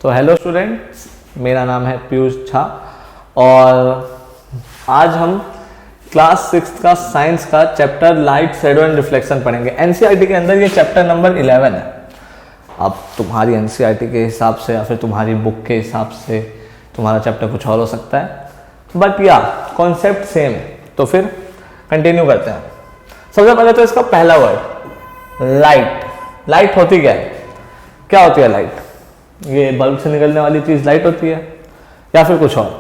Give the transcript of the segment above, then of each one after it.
तो hello students, मेरा नाम है पीयूष झा और आज हम क्लास 6 का साइंस का chapter light, shadow and reflection पढ़ेंगे। एनसीईआरटी के अंदर ये चैप्टर नंबर 11 है। अब तुम्हारी एनसीईआरटी के हिसाब से या फिर तुम्हारी बुक के हिसाब से तुम्हारा चैप्टर कुछ और हो सकता है, बट या कॉन्सेप्ट सेम है। तो फिर कंटिन्यू करते हैं। सबसे पहले तो इसका पहला वर्ड लाइट। लाइट होती क्या है? क्या होती है लाइट? ये बल्ब से निकलने वाली चीज लाइट होती है या फिर कुछ और?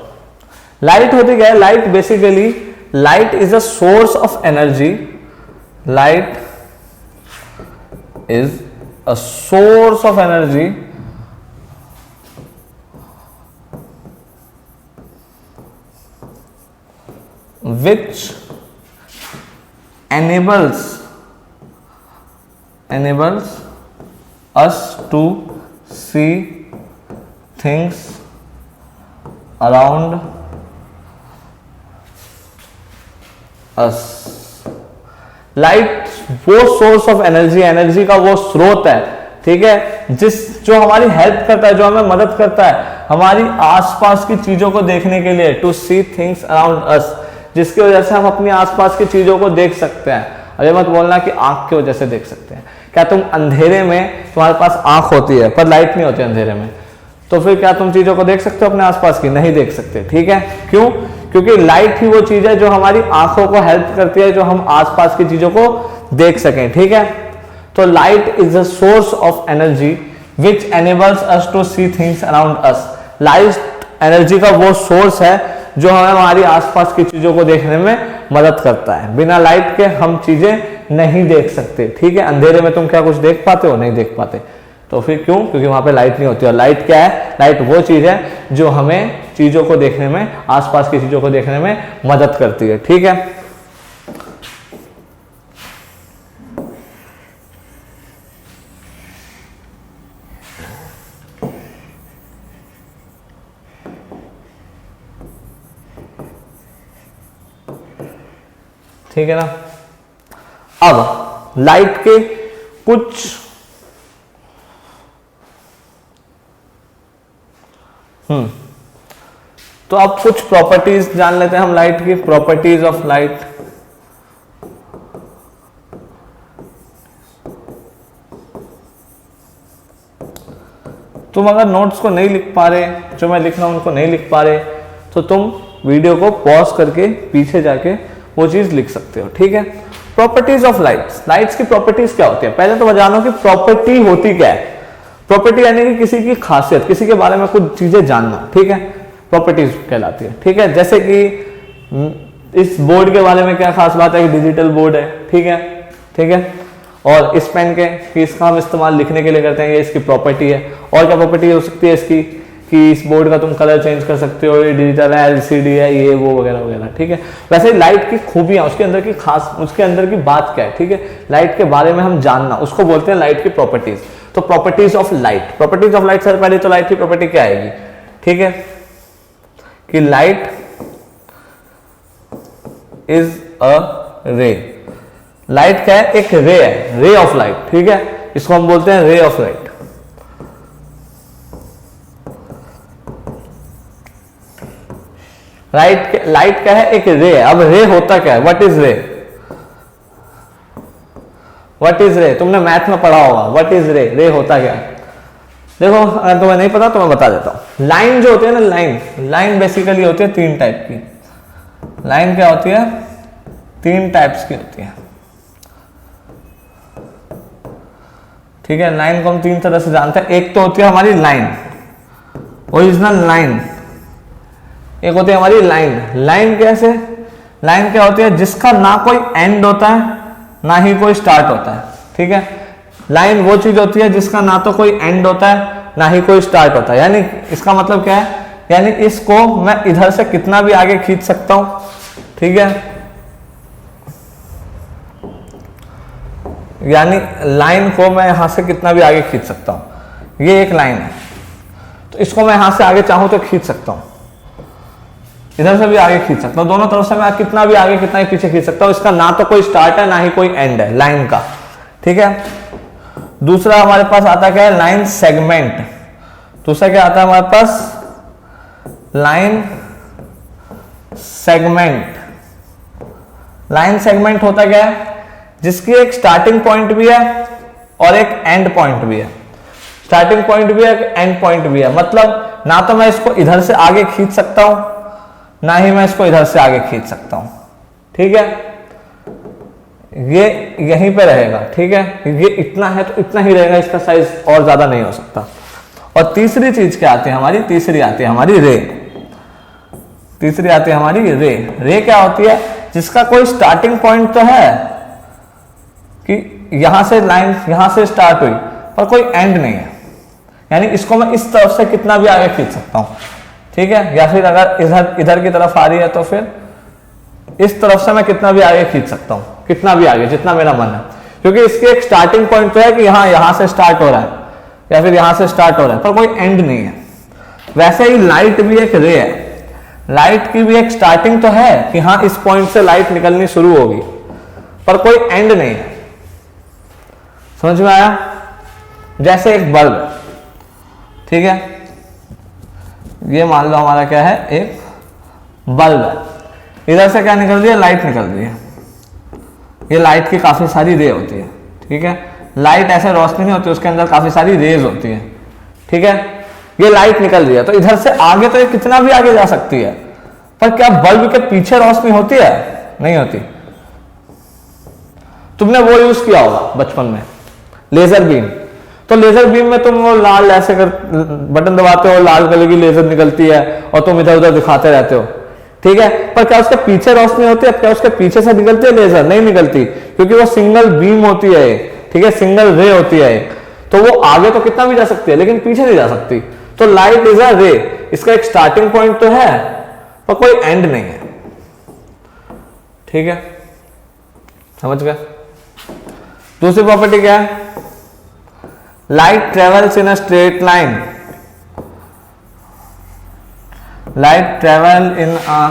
लाइट होती क्या है? Light basically, light is a source of energy. Light is a source of energy which enables us to see things around us. Light वो सोर्स ऑफ एनर्जी, एनर्जी का वो स्रोत है, ठीक है, जो हमारी हेल्प करता है, जो हमें मदद करता है हमारी आसपास की चीजों को देखने के लिए, to see things around us, जिसकी वजह से हम अपनी आसपास की चीजों को देख सकते हैं। अरे मत बोलना कि आंख की वजह से देख सकते हैं। क्या तुम अंधेरे में, तुम्हारे पास आंख होती है पर लाइट नहीं होती अंधेरे में, तो फिर क्या तुम चीजों को देख सकते हो अपने आसपास की? नहीं देख सकते, ठीक है। क्यों? क्योंकि लाइट ही वो चीज है जो हमारी आंखों को हेल्प करती है, जो हम आसपास की चीजों को देख सकें, ठीक है। तो light is a source of energy which enables us to see things around us. Light energy का वो सोर्स है जो हमें हमारी आसपास की चीजों को देखने में मदद करता है। बिना लाइट के हम चीजें नहीं देख सकते, ठीक है। अंधेरे में तुम क्या कुछ देख पाते हो? नहीं देख पाते। तो फिर क्यों? क्योंकि वहां पे लाइट नहीं होती। और लाइट क्या है? लाइट वो चीज है जो हमें चीजों को देखने में, आसपास की चीजों को देखने में मदद करती है, ठीक है। ठीक है ना। अब लाइट के कुछ तो अब कुछ प्रॉपर्टीज जान लेते हैं हम लाइट की। Properties of light. तुम अगर नोट्स को नहीं लिख पा रहे, जो मैं लिख रहा हूं उनको नहीं लिख पा रहे, तो तुम वीडियो को पॉज करके पीछे जाके वो चीज लिख सकते हो, ठीक है। Properties of lights. लाइट्स की प्रॉपर्टीज क्या होती है? पहले तो जानो कि प्रॉपर्टी होती क्या है। प्रॉपर्टी यानी कि किसी की खासियत, किसी के बारे में कुछ चीजें जानना, ठीक है, प्रॉपर्टीज कहलाती है, ठीक है। जैसे कि इस बोर्ड के बारे में क्या खास बात है कि डिजिटल बोर्ड है, ठीक है, ठीक है। और इस पेन के कि इसका हम इस्तेमाल लिखने के लिए करते हैं, ये इसकी प्रॉपर्टी है। और क्या प्रॉपर्टी हो सकती है इसकी? कि इस बोर्ड का तुम कलर चेंज कर सकते हो, ये डिजिटल है, एलसीडी है, ये वो वगैरह वगैरह, ठीक है। वैसे लाइट की खूबियां, उसके अंदर की खास, उसके अंदर की बात क्या है, ठीक है, लाइट के बारे में हम जानना, उसको बोलते हैं लाइट की प्रॉपर्टीज। तो properties of light. Properties of light, sir पहले तो लाइट की प्रॉपर्टी क्या आएगी, ठीक है, कि लाइट इज अ रे। लाइट क्या है? एक रे है, रे ऑफ लाइट, ठीक है, इसको हम बोलते हैं रे ऑफ लाइट। लाइट क्या है? एक रे है। अब रे होता क्या है? व्हाट इज रे? व्हाट इज रे? तुमने मैथ में पढ़ा होगा। व्हाट इज रे? रे होता क्या है? देखो, अगर तुम्हें नहीं पता तो मैं बता देता हूं। लाइन जो होती है ना, लाइन बेसिकली होती है 3 टाइप की। लाइन क्या होती है? 3 टाइप्स की होती है, ठीक है। लाइन को हम 3 तरह से जानते हैं। एक तो होती है हमारी लाइन, ओरिजिनल लाइन। एक होती है हमारी लाइन। लाइन कैसे? लाइन क्या होती है? जिसका ना कोई एंड होता है ना ही कोई स्टार्ट होता है, ठीक है। लाइन वो चीज होती है जिसका ना तो कोई एंड होता है ना ही कोई स्टार्ट होता है। यानी इसका मतलब क्या है? यानी इसको मैं इधर से कितना भी आगे खींच सकता हूं, ठीक है। यानी लाइन को मैं यहां से कितना भी आगे खींच सकता हूं। ये एक लाइन है, तो इसको मैं यहां से आगे चाहूं तो खींच सकता हूं, इधर से भी आगे खींच सकता हूं, दोनों तरफ से मैं कितना भी आगे कितना ही पीछे खींच सकता हूं। इसका ना तो कोई स्टार्ट है ना ही कोई एंड है लाइन का, ठीक है। दूसरा हमारे पास आता क्या है? Line segment. दूसरा क्या आता है हमारे पास, लाइन सेगमेंट। लाइन सेगमेंट होता क्या है, जिसकी एक स्टार्टिंग पॉइंट भी है और एक एंड पॉइंट भी है। स्टार्टिंग पॉइंट भी है, एंड पॉइंट भी है, मतलब ना तो मैं इसको इधर से आगे खींच सकता हूं, ना ही मैं इसको इधर से आगे खींच सकता हूं। ठीक है, ये यहीं पे रहेगा। ठीक है, ये इतना है तो इतना ही रहेगा, इसका साइज और ज्यादा नहीं हो सकता। और तीसरी चीज क्या आती है हमारी, तीसरी आती है हमारी रे। तीसरी आती है हमारी रे। रे क्या होती है, जिसका कोई स्टार्टिंग पॉइंट तो है कि यहां से लाइन यहां से स्टार्ट हुई, पर कोई एंड नहीं है, यानी इसको मैं इस तरफ से कितना भी आगे खींच सकता हूं। ठीक है, या फिर अगर इधर की तरफ आ रही है तो फिर इस तरफ से मैं कितना भी आगे खींच सकता हूं, कितना भी आगे, जितना मेरा मन है, क्योंकि इसकी एक स्टार्टिंग पॉइंट तो है कि यहां से स्टार्ट हो रहा है या फिर यहां से स्टार्ट हो रहा है, पर कोई एंड नहीं है। वैसे ही लाइट भी एक रे है। लाइट की भी एक स्टार्टिंग तो है कि हाँ इस पॉइंट से लाइट निकलनी शुरू होगी, पर कोई एंड नहीं है। समझ में आया? जैसे एक बल्ब, ठीक है, ये मान लो हमारा क्या है, एक बल्ब है। इधर से क्या निकल रही है, लाइट निकल रही है। ये लाइट की काफी सारी रे होती है। ठीक है, लाइट ऐसे रोशनी नहीं होती, उसके अंदर काफी सारी रेज होती है। ठीक है, ये लाइट निकल रही है तो इधर से आगे तो ये कितना भी आगे जा सकती है, पर क्या बल्ब के पीछे रोशनी होती है? नहीं होती। तुमने वो यूज किया होगा बचपन में, लेजर बीम। तो लेजर बीम में तुम वो लाल ऐसे कर बटन दबाते हो, लाल कलर की लेजर निकलती है और तुम इधर उधर दिखाते रहते हो। ठीक है, पर क्या उसके पीछे रोशनी होती है? क्या उसके पीछे से निकलती है लेजर? नहीं निकलती, क्योंकि वो सिंगल बीम होती है। ठीक है, सिंगल रे होती है, तो वो आगे तो कितना भी जा सकती है लेकिन पीछे नहीं जा सकती। तो लाइट इज अ रे, इसका एक स्टार्टिंग पॉइंट तो है पर कोई एंड नहीं है। ठीक है, समझ गए? दूसरी प्रॉपर्टी क्या है? Light travels in a straight line. Light travel in a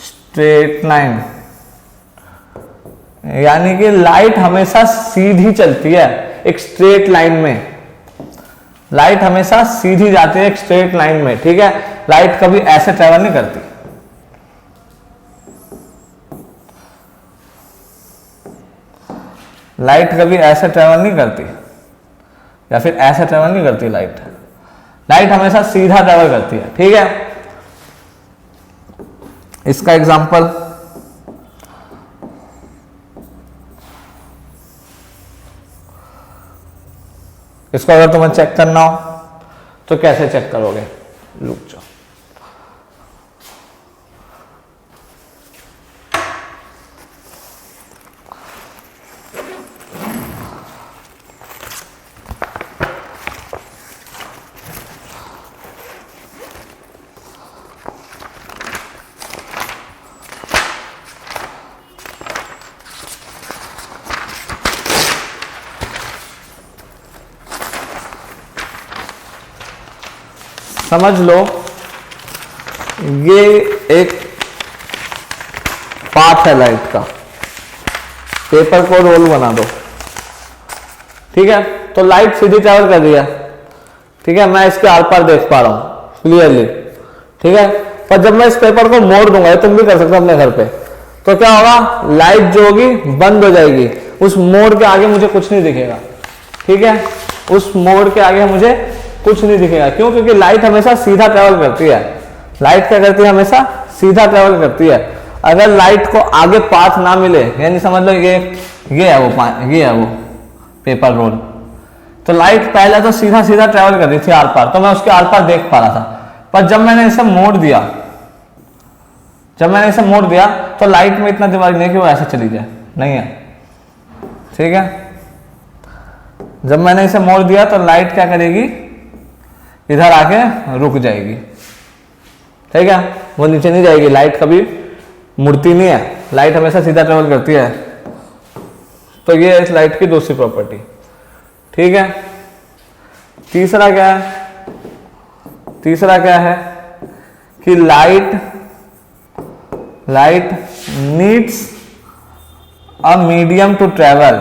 straight line, यानी कि लाइट हमेशा सीधी चलती है एक स्ट्रेट लाइन में। लाइट हमेशा सीधी जाती है एक स्ट्रेट लाइन में। ठीक है, लाइट कभी ऐसे ट्रेवल नहीं करती। लाइट कभी ऐसे ट्रेवल नहीं करती या फिर ऐसे ट्रेवल नहीं करती। लाइट हमेशा सीधा ट्रेवल करती है। ठीक है, इसका एग्जांपल, इसको अगर तुम्हें चेक करना हो तो कैसे चेक करोगे? रुक जाओ, समझ लो ये एक पाथ है लाइट का। पेपर को रोल बना दो। ठीक है, तो लाइट सीधी ट्रेवल कर रही है। ठीक है, मैं इसके आर पार देख पा रहा हूं क्लियरली। ठीक है, पर जब मैं इस पेपर को मोड़ दूंगा, तुम भी कर सकते हो अपने घर पे, तो क्या होगा? लाइट जो होगी बंद हो जाएगी। उस मोड़ के आगे मुझे कुछ नहीं दिखेगा। ठीक है, उस मोड़ के आगे मुझे कुछ नहीं दिखेगा। क्यों? क्योंकि लाइट हमेशा सीधा ट्रेवल करती है। लाइट क्या करती है? हमेशा सीधा ट्रेवल करती है। अगर लाइट को आगे पाथ ना मिले, यानी समझ लो ये है वो पेपर रोल, तो लाइट पहले तो सीधा सीधा ट्रेवल कर रही थी आर पार, तो मैं उसके आर पार देख पा रहा था। पर जब मैंने इसे मोड़ दिया, तो लाइट में इतना दिमाग नहीं कि वो ऐसे चली जाए, नहीं है। ठीक है, जब मैंने इसे मोड़ दिया तो लाइट क्या करेगी? इधर आके रुक जाएगी। ठीक है, वो नीचे नहीं जाएगी। लाइट कभी मुड़ती नहीं है, लाइट हमेशा सीधा ट्रेवल करती है। तो ये है इस लाइट की दूसरी प्रॉपर्टी। ठीक है, तीसरा क्या है कि light needs a medium to travel.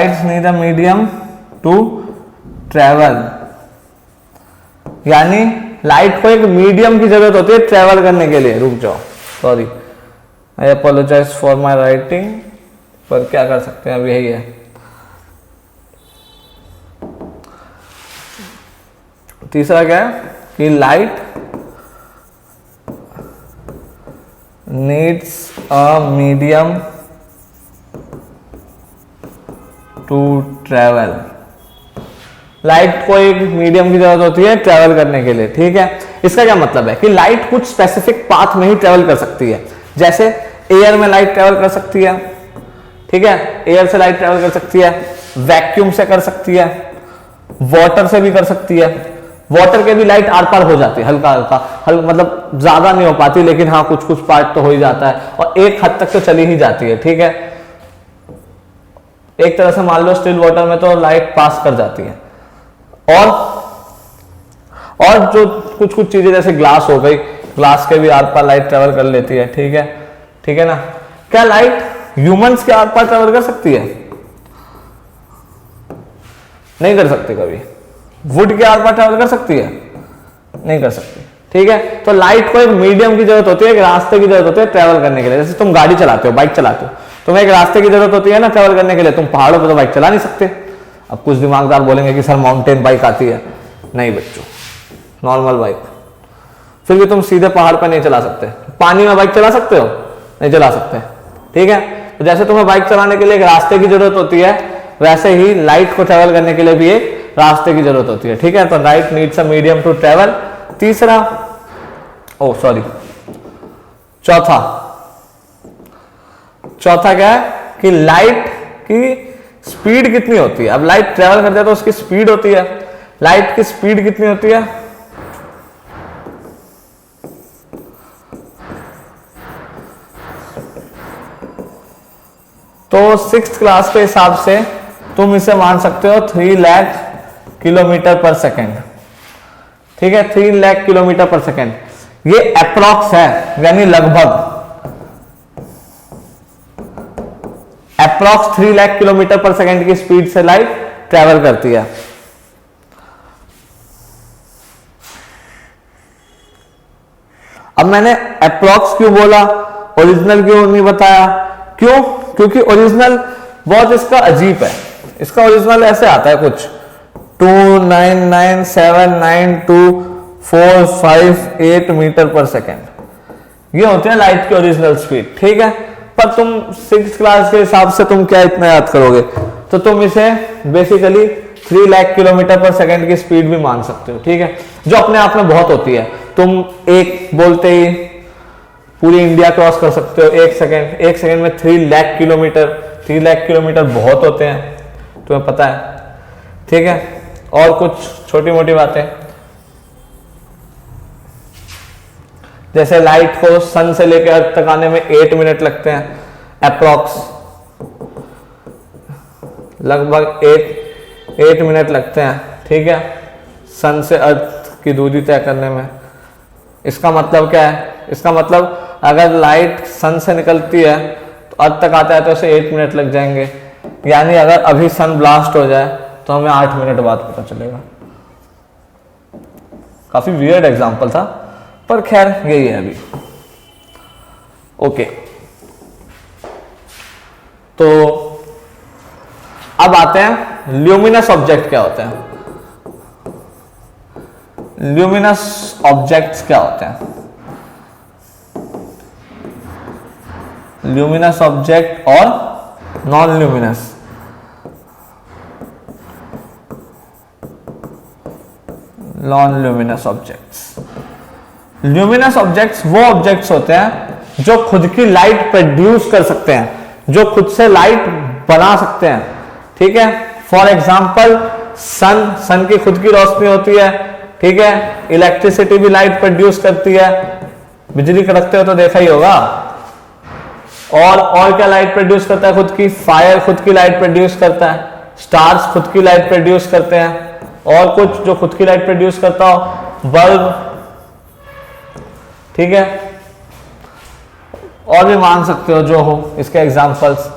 Lights need a medium to travel, यानी लाइट को एक मीडियम की जरूरत होती है ट्रेवल करने के लिए। रुक जाओ, sorry, I apologise for my writing, पर क्या कर सकते हैं, अब यही है। तीसरा क्या है कि light needs a medium to travel, light को एक मीडियम की जरूरत होती है ट्रेवल करने के लिए। ठीक है, इसका क्या मतलब है कि लाइट कुछ स्पेसिफिक पाथ में ही ट्रेवल कर सकती है। जैसे एयर में लाइट ट्रेवल कर सकती है, ठीक है, एयर से लाइट ट्रेवल कर सकती है, वैक्यूम से कर सकती है, वाटर से भी कर सकती है। वाटर के भी लाइट आर पार हो जाती है, हल्का हल्का मतलब ज्यादा नहीं हो पाती, लेकिन हाँ कुछ कुछ पार्ट तो हो ही जाता है, और एक हद तक तो चली ही जाती है। ठीक है, एक तरह से मान लो स्टिल वाटर में तो लाइट पास कर जाती है। और जो कुछ कुछ चीजें जैसे ग्लास हो गई, ग्लास के भी आर पार लाइट ट्रेवल कर लेती है। ठीक है ना। क्या लाइट ह्यूमंस के आर पार ट्रेवल कर सकती है? नहीं कर सकती। कभी वुड के आर पार ट्रेवल कर सकती है? नहीं कर सकती। ठीक है, तो लाइट को एक मीडियम की जरूरत होती है, एक रास्ते की जरूरत होती है ट्रेवल करने के लिए। जैसे तुम गाड़ी चलाते हो, बाइक चलाते हो, तुम्हें एक रास्ते की जरूरत होती है ना ट्रेवल करने के लिए। तुम पहाड़ों पर तो बाइक चला नहीं सकते। अब कुछ दिमागदार बोलेंगे कि सर माउंटेन बाइक आती है। नहीं बच्चों, नॉर्मल बाइक। फिर भी तुम सीधे पहाड़ पर नहीं चला सकते। पानी में बाइक चला सकते हो? नहीं चला सकते। ठीक है, तो जैसे तुम्हें बाइक चलाने के लिए एक रास्ते की जरूरत होती है, वैसे ही लाइट को ट्रेवल करने के लिए भी एक रास्ते की जरूरत होती है। ठीक है, तो light needs a medium to travel. तीसरा, ओ सॉरी, चौथा क्या है कि लाइट की स्पीड कितनी होती है। अब लाइट ट्रेवल करती है तो उसकी स्पीड होती है। लाइट की स्पीड कितनी होती है? तो 6th क्लास के हिसाब से तुम इसे मान सकते हो 3 लाख किलोमीटर पर सेकेंड। ठीक है, 3 लाख किलोमीटर पर सेकेंड। ये अप्रॉक्स है, यानी लगभग अप्रॉक्स 3 लाख किलोमीटर पर सेकेंड की स्पीड से लाइट ट्रेवल करती है। अब मैंने अप्रॉक्स क्यों बोला, ओरिजिनल क्यों नहीं बताया? क्यों? क्योंकि ओरिजिनल बहुत इसका अजीब है। इसका ओरिजिनल ऐसे आता है कुछ 299792458 मीटर पर सेकेंड। ये होती है लाइट की ओरिजिनल स्पीड। ठीक है, पर तुम 6th क्लास के हिसाब से तुम क्या इतना याद करोगे? तो तुम इसे बेसिकली 3 लाख किलोमीटर पर सेकेंड की स्पीड भी मान सकते हो। ठीक है, जो अपने आप में बहुत होती है। तुम एक बोलते ही पूरी इंडिया क्रॉस कर सकते हो एक सेकेंड में 3 लाख किलोमीटर। 3 लाख किलोमीटर बहुत होते हैं, तुम्हें पता है। ठीक है, और कुछ छोटी मोटी बातें, जैसे लाइट को सन से लेकर अर्थ तक आने में 8 मिनट लगते हैं अप्रॉक्स, लगभग 8 मिनट लगते हैं। ठीक है, सन से अर्थ की दूरी तय करने में। इसका मतलब क्या है? इसका मतलब अगर लाइट सन से निकलती है तो अर्थ तक आता है तो इसे 8 मिनट लग जाएंगे। यानी अगर अभी सन ब्लास्ट हो जाए तो हमें 8 मिनट बाद पता चलेगा। काफी वियर्ड एग्जांपल था, पर खैर यही है अभी। ओके, तो अब आते हैं ल्यूमिनस ऑब्जेक्ट क्या होते हैं। ल्यूमिनस ऑब्जेक्ट्स क्या होते हैं? ल्यूमिनस ऑब्जेक्ट और non luminous. Non luminous objects. Luminous objects वो ऑब्जेक्ट्स होते हैं जो खुद की लाइट प्रोड्यूस कर सकते हैं, जो खुद से लाइट बना सकते हैं। ठीक है, फॉर एग्जाम्पल सन की खुद की रोशनी होती है। ठीक है, इलेक्ट्रिसिटी भी लाइट प्रोड्यूस करती है, बिजली कड़कते हो तो देखा ही होगा। और क्या लाइट प्रोड्यूस करता है? खुद की फायर खुद की लाइट प्रोड्यूस करता है, स्टार्स खुद की लाइट प्रोड्यूस करते हैं, और कुछ जो खुद की लाइट प्रोड्यूस करता हो, बल्ब। ठीक है, और भी मान सकते हो जो हो इसके एग्जांपल्स।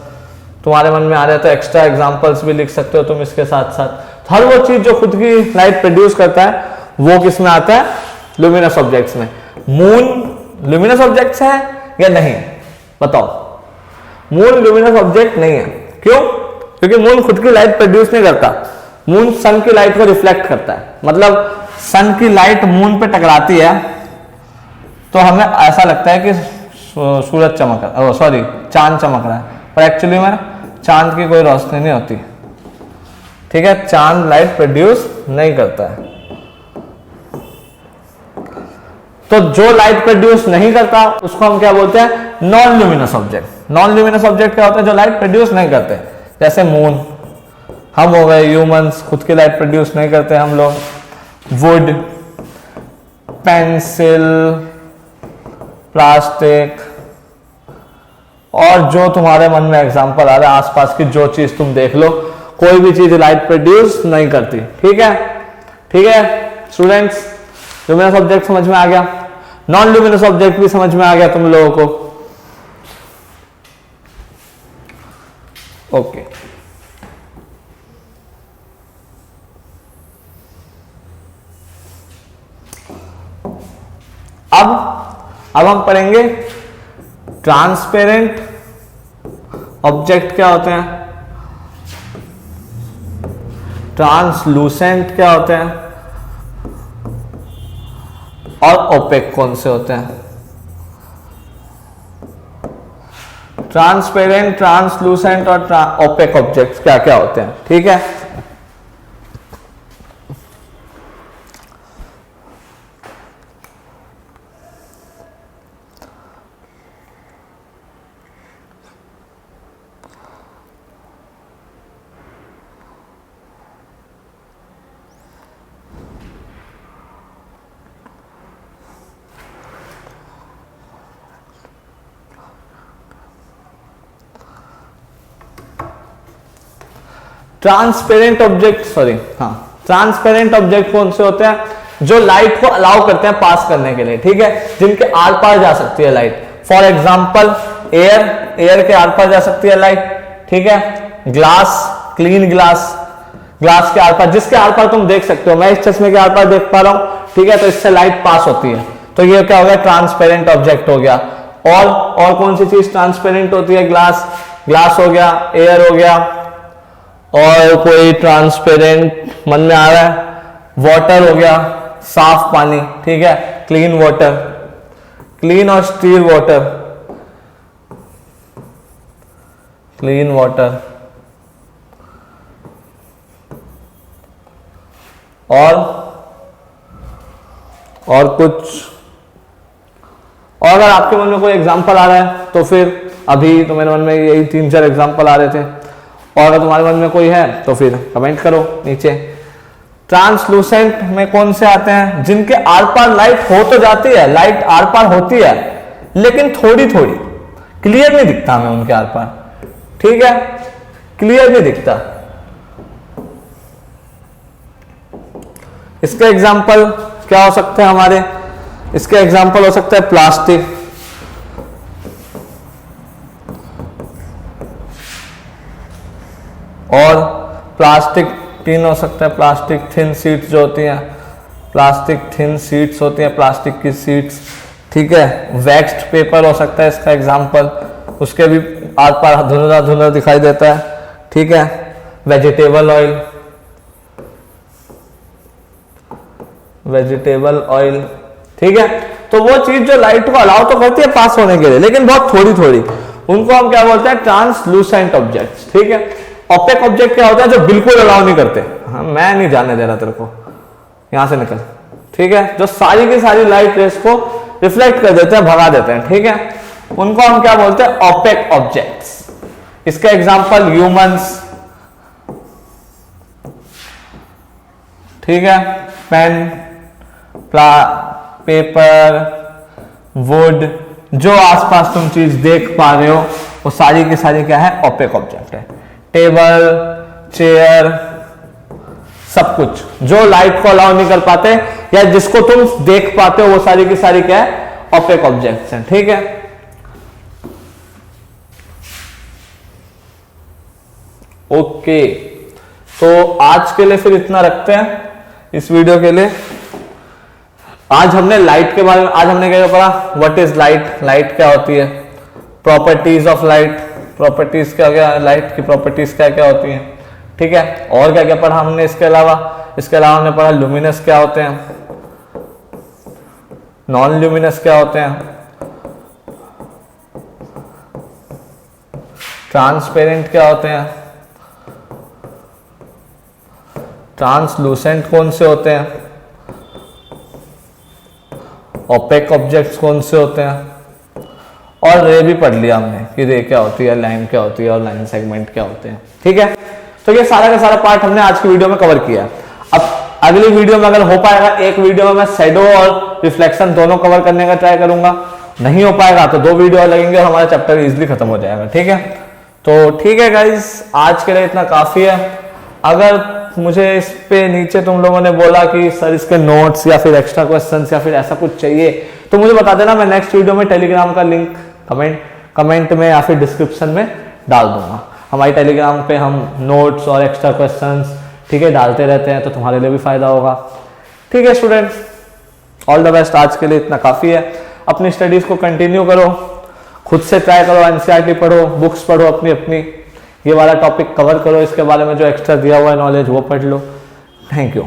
तुम्हारे मन में आ रहा है तो एक्स्ट्रा एग्जांपल्स भी लिख सकते हो तुम इसके साथ साथ। हर वो चीज जो खुद की लाइट प्रोड्यूस करता है वो किस में आता है, लुमिनस ऑब्जेक्ट्स में। मून लुमिनस ऑब्जेक्ट्स है या नहीं, बताओ। मून लुमिनस ऑब्जेक्ट नहीं है, क्यों? क्योंकि मून खुद की लाइट प्रोड्यूस नहीं करता, मून सन की लाइट को रिफ्लेक्ट करता है। मतलब सन की लाइट मून पे टकराती है तो हमें ऐसा लगता है कि सूरज चमक रहा है, सॉरी चांद चमक रहा है, पर एक्चुअली में चांद की कोई रोशनी नहीं होती, ठीक है। चांद लाइट प्रोड्यूस नहीं करता है। तो जो लाइट प्रोड्यूस नहीं करता उसको हम क्या बोलते हैं, non luminous object. Non luminous object क्या होता है, जो लाइट प्रोड्यूस नहीं करते, जैसे मून, हम हो गए ह्यूमंस, खुद की लाइट प्रोड्यूस नहीं करते हम लोग। वुड, पेंसिल, प्लास्टिक, और जो तुम्हारे मन में एग्जांपल आ रहा है आसपास की जो चीज तुम देख लो, कोई भी चीज लाइट प्रोड्यूस नहीं करती, ठीक है। ठीक है स्टूडेंट्स, लुमिनस ऑब्जेक्ट समझ में आ गया, नॉन लुमिनस ऑब्जेक्ट भी समझ में आ गया तुम लोगों को, ओके। अब हम पढ़ेंगे ट्रांसपेरेंट ऑब्जेक्ट क्या होते हैं, ट्रांसलूसेंट क्या होते हैं, और ओपेक कौन से होते हैं। ट्रांसपेरेंट, ट्रांसलूसेंट और ओपेक ऑब्जेक्ट्स क्या क्या होते हैं, ठीक है। ट्रांसपेरेंट ऑब्जेक्ट, ट्रांसपेरेंट ऑब्जेक्ट कौन से होते हैं, जो लाइट को अलाउ करते हैं पास करने के लिए, ठीक है, जिनके आर पार जा सकती है light. For example air, air के आर पार जा सकती है लाइट, ठीक है। ग्लास, क्लीन ग्लास, ग्लास के आर पार, जिसके आर पार तुम देख सकते हो, मैं इस चश्मे के आर पार देख पा रहा हूं, ठीक है, तो इससे लाइट पास होती है, तो ये क्या हो गया, ट्रांसपेरेंट ऑब्जेक्ट हो गया। और कौन सी चीज ट्रांसपेरेंट होती है, ग्लास, ग्लास हो गया, एयर हो गया, और कोई ट्रांसपेरेंट मन में आ रहा है, वाटर हो गया, साफ पानी, ठीक है, क्लीन वाटर, क्लीन और स्टील वाटर, क्लीन वाटर, और कुछ, और अगर आपके मन में कोई एग्जांपल आ रहा है तो फिर, अभी तो मेरे मन में यही 3-4 एग्जांपल आ रहे थे, और अगर तुम्हारे मन में कोई है तो फिर कमेंट करो नीचे। ट्रांसलूसेंट में कौन से आते हैं, जिनके आर पार लाइट हो तो जाती है, लाइट आर पार होती है, लेकिन थोड़ी थोड़ी, क्लियर नहीं दिखता हमें उनके आर पार, ठीक है, क्लियर नहीं दिखता। इसके एग्जाम्पल क्या हो सकते हैं हमारे, इसके एग्जाम्पल हो सकता है प्लास्टिक, और प्लास्टिक टिन हो सकता है, प्लास्टिक थिन शीट्स जो होती हैं, प्लास्टिक थिन शीट्स होती हैं, प्लास्टिक की शीट्स, ठीक है। वैक्स्ड पेपर हो सकता है इसका एग्जांपल, उसके भी आर पार धुंधला धुंधला दिखाई देता है, ठीक है। वेजिटेबल ऑयल, वेजिटेबल ऑयल, ठीक है। तो वो चीज जो लाइट को अलाउ तो करती है पास होने के लिए, लेकिन बहुत थोड़ी थोड़ी, उनको हम क्या बोलते हैं, ट्रांसलूसेंट ऑब्जेक्ट्स, ठीक है। ओपेक ऑब्जेक्ट क्या होता है, जो बिल्कुल अलाउ नहीं करते, हाँ मैं नहीं जानने दे रहा तेरे को, यहां से निकल, ठीक है, जो सारी की सारी लाइट रेस को रिफ्लेक्ट कर देते हैं, भगा देते हैं, ठीक है, उनको हम क्या बोलते हैं, ओपेक ऑब्जेक्ट्स। इसका एग्जांपल ह्यूमंस, ठीक है, पेन, पेपर, वुड, जो आसपास तुम चीज देख पा रहे हो वो सारी की सारी क्या है, ओपेक ऑब्जेक्ट है। टेबल, चेयर, सब कुछ जो लाइट को अलाउ नहीं कर पाते या जिसको तुम देख पाते हो वो सारी की सारी क्या है, ओपेक ऑब्जेक्ट्स हैं, ठीक है। ओके, तो आज के लिए फिर इतना रखते हैं इस वीडियो के लिए। आज हमने लाइट के बारे में, आज हमने क्या पढ़ा, व्हाट इज लाइट, लाइट क्या होती है, प्रॉपर्टीज ऑफ लाइट, प्रॉपर्टीज क्या क्या, लाइट की प्रॉपर्टीज क्या क्या होती हैं, ठीक है। और क्या क्या पढ़ा हमने इसके अलावा, इसके अलावा हमने पढ़ा लुमिनस क्या होते हैं, नॉन ल्यूमिनस क्या होते हैं, ट्रांसपेरेंट क्या होते हैं, ट्रांसलूसेंट कौन से होते हैं, ओपेक ऑब्जेक्ट्स कौन से होते हैं, और रे भी पढ़ लिया हमने कि रे क्या होती है, लाइन क्या होती है और लाइन सेगमेंट क्या होते हैं, ठीक है। तो ये सारा का सारा पार्ट हमने आज की वीडियो में कवर किया। अब अगली वीडियो में अगर हो पाएगा, एक वीडियो में मैं शैडो और रिफ्लेक्शन दोनों कवर करने का ट्राई करूंगा, नहीं हो पाएगा तो 2 वीडियो और लगेंगे और हमारा चैप्टर इजीली खत्म हो जाएगा, ठीक है। तो ठीक है गाइस, आज के लिए इतना काफी है। अगर मुझे इस पे नीचे तुम लोगों ने बोला कि सर इसके नोट्स या फिर एक्स्ट्रा क्वेश्चंस या फिर ऐसा कुछ चाहिए तो मुझे बता देना, मैं नेक्स्ट वीडियो में टेलीग्राम का लिंक कमेंट में या फिर डिस्क्रिप्शन में डाल दूंगा। हमारी टेलीग्राम पे हम नोट्स और एक्स्ट्रा क्वेश्चंस, ठीक है, डालते रहते हैं, तो तुम्हारे लिए भी फायदा होगा, ठीक है स्टूडेंट्स। ऑल द बेस्ट, आज के लिए इतना काफी है। अपनी स्टडीज को कंटिन्यू करो, खुद से ट्राई करो, एनसीईआरटी पढ़ो, बुक्स पढ़ो अपनी अपनी, ये वाला टॉपिक कवर करो, इसके बारे में जो एक्स्ट्रा दिया हुआ है नॉलेज वो पढ़ लो। Thank you.